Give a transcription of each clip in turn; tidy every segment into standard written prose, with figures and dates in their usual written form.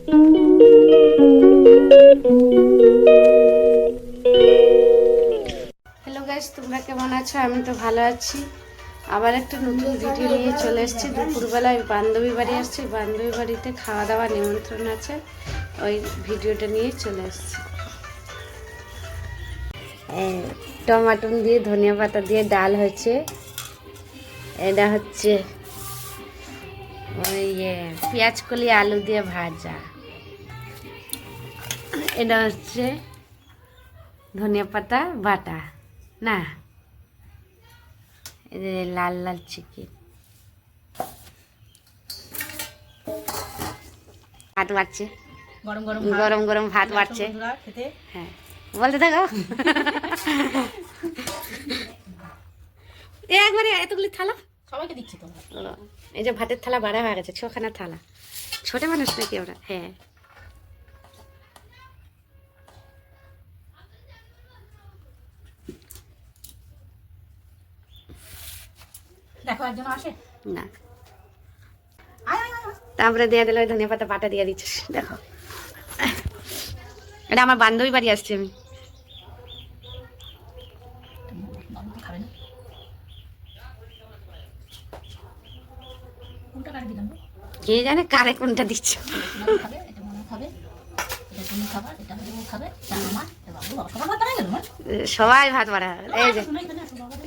Hello guys, তোমরা কেমন আছো? আমি তো ভালো আছি। আবার একটা নতুন ভিডিও নিয়ে চলে এসেছি। দুপুরবেলায় বান্ধবী বাড়ি আসছি, বান্ধবী বাড়িতে খাওয়া দাওয়া নিমন্ত্রণ আছে, ওই ভিডিওটা নিয়ে চলে এসেছি। টমাটো দিয়ে ধনিয়া পাতা দিয়ে ডাল হয়েছে। এটা হচ্ছে ওই পেঁয়াজ কলি আলু দিয়ে ভাজা। এটা হচ্ছে ধনিয়া পাতা বাটা না, এই যে লাল লাল চিকেন। ভাত বাড়ছে, গরম গরম গরম গরম ভাত বাড়ছে। হ্যাঁ, বলতে থাকো। একবারে এতগুলি থালা সবাইকে দিচ্ছি তো। এই যে ভাতের থালা বাড়া হয়ে গেছে, 6খানা থালা। ছোট মানুষ নাকি ওরা? হ্যাঁ, দেখো একজন আসে না। তারপরে দিয়ে দিল ধনিয়া পাতা বাটা দিয়ে দিচ্ছিস। দেখো, এটা আমার বান্ধবী বাড়ি আসছে। আমি খাবে না, কোনটা কাটে দিলাম? কে জানে কারে কোনটা দিচ্ছ। খাবে এটা মনে খাবে, এটা তুমি খাবার, এটা ও খাবে, এটা আমার, এটা বাবু। সবার ভাত বানাই গেল না? সবাই ভাত বাড়া। এই যে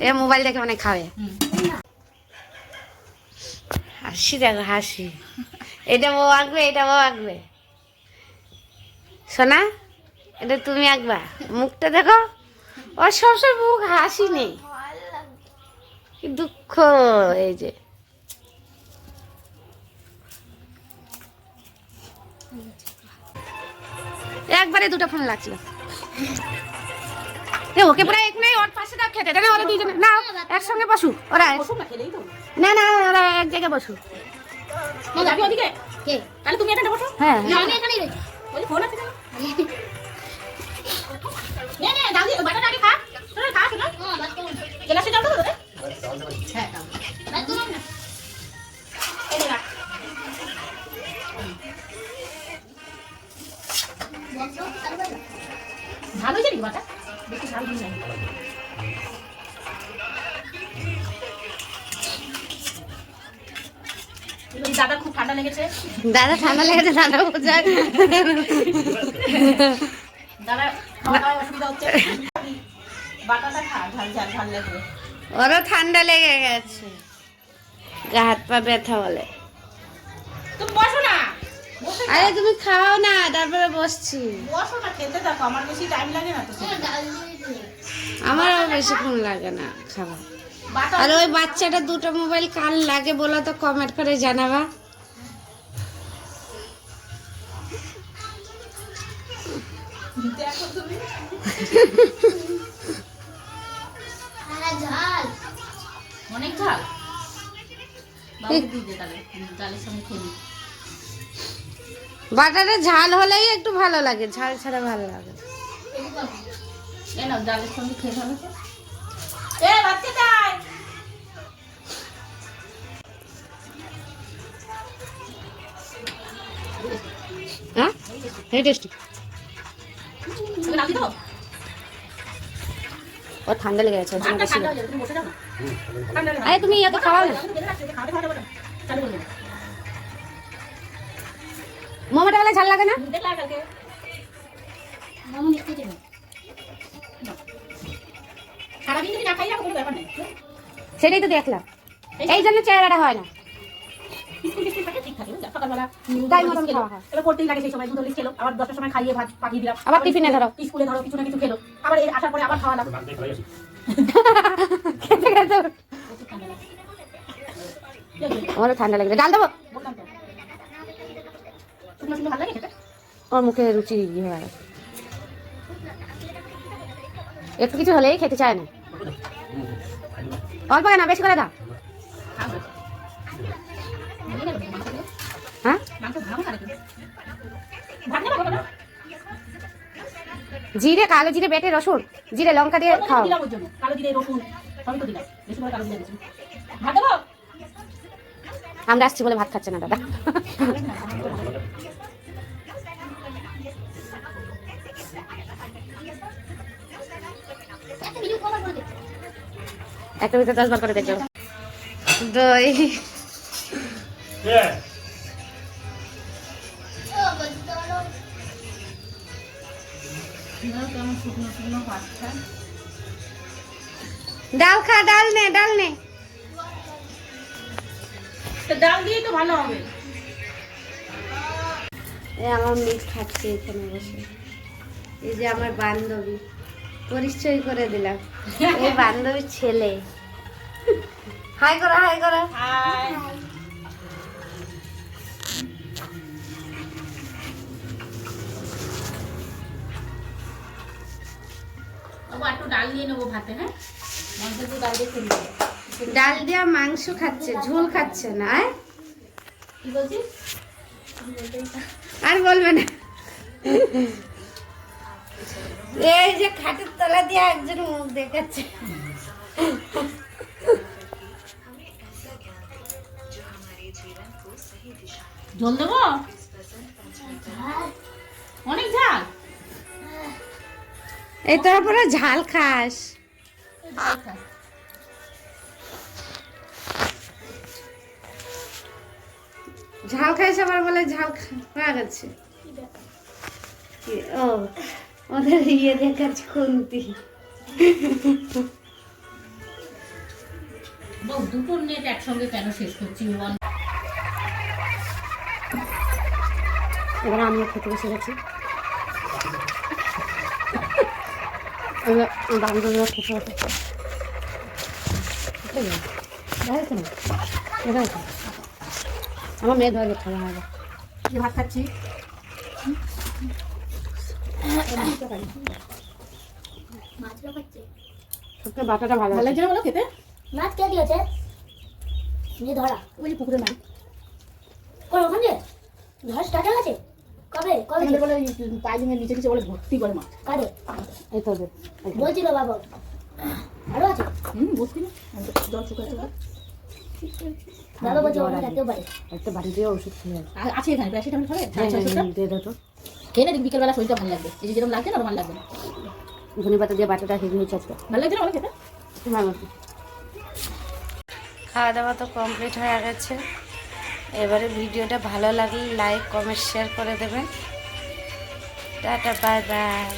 এ মোবাইল দেখে অনেক খাবে। হাসি দেখো, হাসি। এটা বউ আঁকবে, এটা বউ আঁকবে। সোনা, এটা তুমি আঁকবা। মুখটা দেখো, ওর সবসময় মুখ হাসি নেই, কি দুঃখ। এই যে একবারে দুটো ফোন লাগছিল। ওকে পুরো এক নেই, ওর পাশে দাও খেতে। না, ওরা দুইজনে না একসঙ্গে বসু। ওরা না না, ওরা এক জায়গায় বসু। যাবি ওদিকে? কে? তাহলে তুমি এখানে বসো। হ্যাঁ, আমি এখানেই রইছি। ওই ফোন আছে না? নে নে, দাদি বাটাটা আগে খা। তোরা খা শোনা। হ্যাঁ, বাস করুন। গ্লাসে দাও তো তোদের? হ্যাঁ, দাও। বাস করুন না। এই যে রাখ। ভালো হয়েছে নাকি বাটা? বেশি ঝাল দিই নাই। দাদা খুব ঠান্ডা লেগেছে। দাদা ঠান্ডা লেগেছে, দাদা বোঝায়। দাদা খাওয়া দাওয়ায় অসুবিধা হচ্ছে। বাটাটা খা, ঝাল ঝাল ঝাল লাগবে। ওরও ঠান্ডা লেগে গেছে, গা হাত পা ব্যথা বলে। তুমি বসো না। আরে তুমি খাও না, তারপরে বসছি। বসো না, খেতে থাকো, আমার বেশি টাইম লাগে না তো। আমারও বেশিক্ষণ লাগে না খাওয়া। বাটা আর ওই বাচ্চাটা দুটো মোবাইল কার লাগে বলো তো, কমেন্ট করে জানাবা। দেখো তুমি। ঝাল অনেক ঝাল। বাবু দিয়ে দে তাহলে, ডালের সঙ্গে খেয়ে নি। বাটাটা ঝাল হলেই একটু ভালো লাগে, ঝাল ছাড়া ভালো লাগে। এ নাও, ডালের সঙ্গে খেয়ে ভালো তো। এ বাচ্চাটাই হ্যাঁ, এই টেস্টি। তুমি রাখি দাও। ও ঠান্ডা লেগে গেছে, ওর জন্য ভাতটা বেশি। ঠান্ডা হয়ে যাবে, তুমি বসে যাও না। ঠান্ডা হলে আরে তুমি ইয়াকে খাওয়াও না। খাওয়াতে খাওয়াতে বলো। চালু করে দেবো। মোমোটা গেলে ঝাল লাগে না? দেখলা কালকে? মামা মিষ্টি দেবে সারাদিন যদি না খাই রাখো কোনো ব্যাপার নেই। সেটাই তো দেখলাম, এই জন্য চেহারাটা হয় না। বিস্কুট বিস্কুট থাকে ঠিক থাকে, সকালবেলা তাই মতন খাওয়া হয়। এবার করতেই লাগে, সেই সময় দুধ হলিক্স খেলো, আবার 10টার সময় খাইয়ে ভাত পাঠিয়ে দিলাম, আবার টিফিনে ধরো। স্কুলে ধরো কিছু না কিছু খেলো, আবার এই আসার পরে আবার খাওয়ালাম। খেতে খেতে আমারও ঠান্ডা লেগেছে। ডাল দেবো? বললাম তো, শুকনো শুকনো ভালো লাগে খেতে। ওর মুখে রুচি হয়ে গেছে, একটু কিছু হলেই খেতে চায় না। অল্প না, বেশি করে দাও। হ্যাঁ, জিরে, কালো জিরে বেটে, রসুন, জিরে, লঙ্কা দিয়ে খাও। কালো জিরে রসুন সবই তো দিলাম, বেশি করে কালো জিরে দিয়েছি। ভাত দেবো? আমরা আসছি বলে ভাত খাচ্ছে না দাদা। একটা ভিতরে 10 বার করে দেখো দই কেমন শুকনো শুকনো পাচ্ছা। ডাল খা, ডাল নে, ডাল নে। ডাল দিয়ে তো ভালো হবে। এই আমার মেয়ে খাচ্ছে এখানে বসে। এই যে আমার বান্ধবী, পরিচয় করে দিলাম, এই বান্ধবীর ছেলে। হাই করো, হাই করো। একটু ডাল দিয়ে নেবো ভাতে। হ্যাঁ, মাংস দিয়ে ডাল দিয়ে খেয়ে নেবো। ডাল দিয়া মাংস খাচ্ছে, ঝোল খাচ্ছে না। আয়, কি বলছিস? আর বলবে না। এই যে খাটের তলা দিয়ে একজন মুখ দেখাচ্ছে। ঝোল দেবো? অনেক ঝাল। এই তোরা পুরো ঝাল খাস। ঝাল খাইস আবার বলে ঝাল খাওয়া গেছে। ও, ওদের ইয়ে দেখাচ্ছে খুন্তি। দুপুর নেট একসঙ্গে কেন শেষ করছি বল? এবার আমিও খেতে বসে গেছি। বান্ধবীরা খেতে বসে আমার মেয়ে ধরে খাওয়া হবে। কি ভাত খাচ্ছি? মাছগুলো খাচ্ছে। সবচেয়ে বাটাটা ভালো ভালো লাগে। লাগছে না বলো খেতে? মাছ কে দিয়েছে? নিয়ে ধরা। ওই যে পুকুরে মাছ। ওর ওখান দিয়ে ধর স্টার্ট হয়ে গেছে? কবে কবে আমাদের বলে পাইলিংয়ের নিচে নিচে বলে ভর্তি করে মাছ। কারে এই তো ওদের। বলছিল বাবা আরো আছে বুঝছি না, জল শুকাতে হবে। বাবা বলছে ওখানে থাকতেও পারে। একটা বাড়ি দিয়ে ওষুধ খেয়ে আসবে। আছে এখানে প্যারাসিটামল খাবে? দিয়ে দাও তো। খেয়ে না, বিকেলবেলা শরীরটা ভালো লাগবে। এই যে যেরকম লাগছে না, ওরকম ভালো লাগবে না। ধনে পাতা দিয়ে বাটাটা হেভি হয়েছে আজকে। ভালো লাগছে না বলো খেতে? খাওয়া দাওয়া তো কমপ্লিট হয়ে গেছে। এবারে ভিডিওটা ভালো লাগলে লাইক, কমেন্ট, শেয়ার করে দেবেন। Tata, bye bye.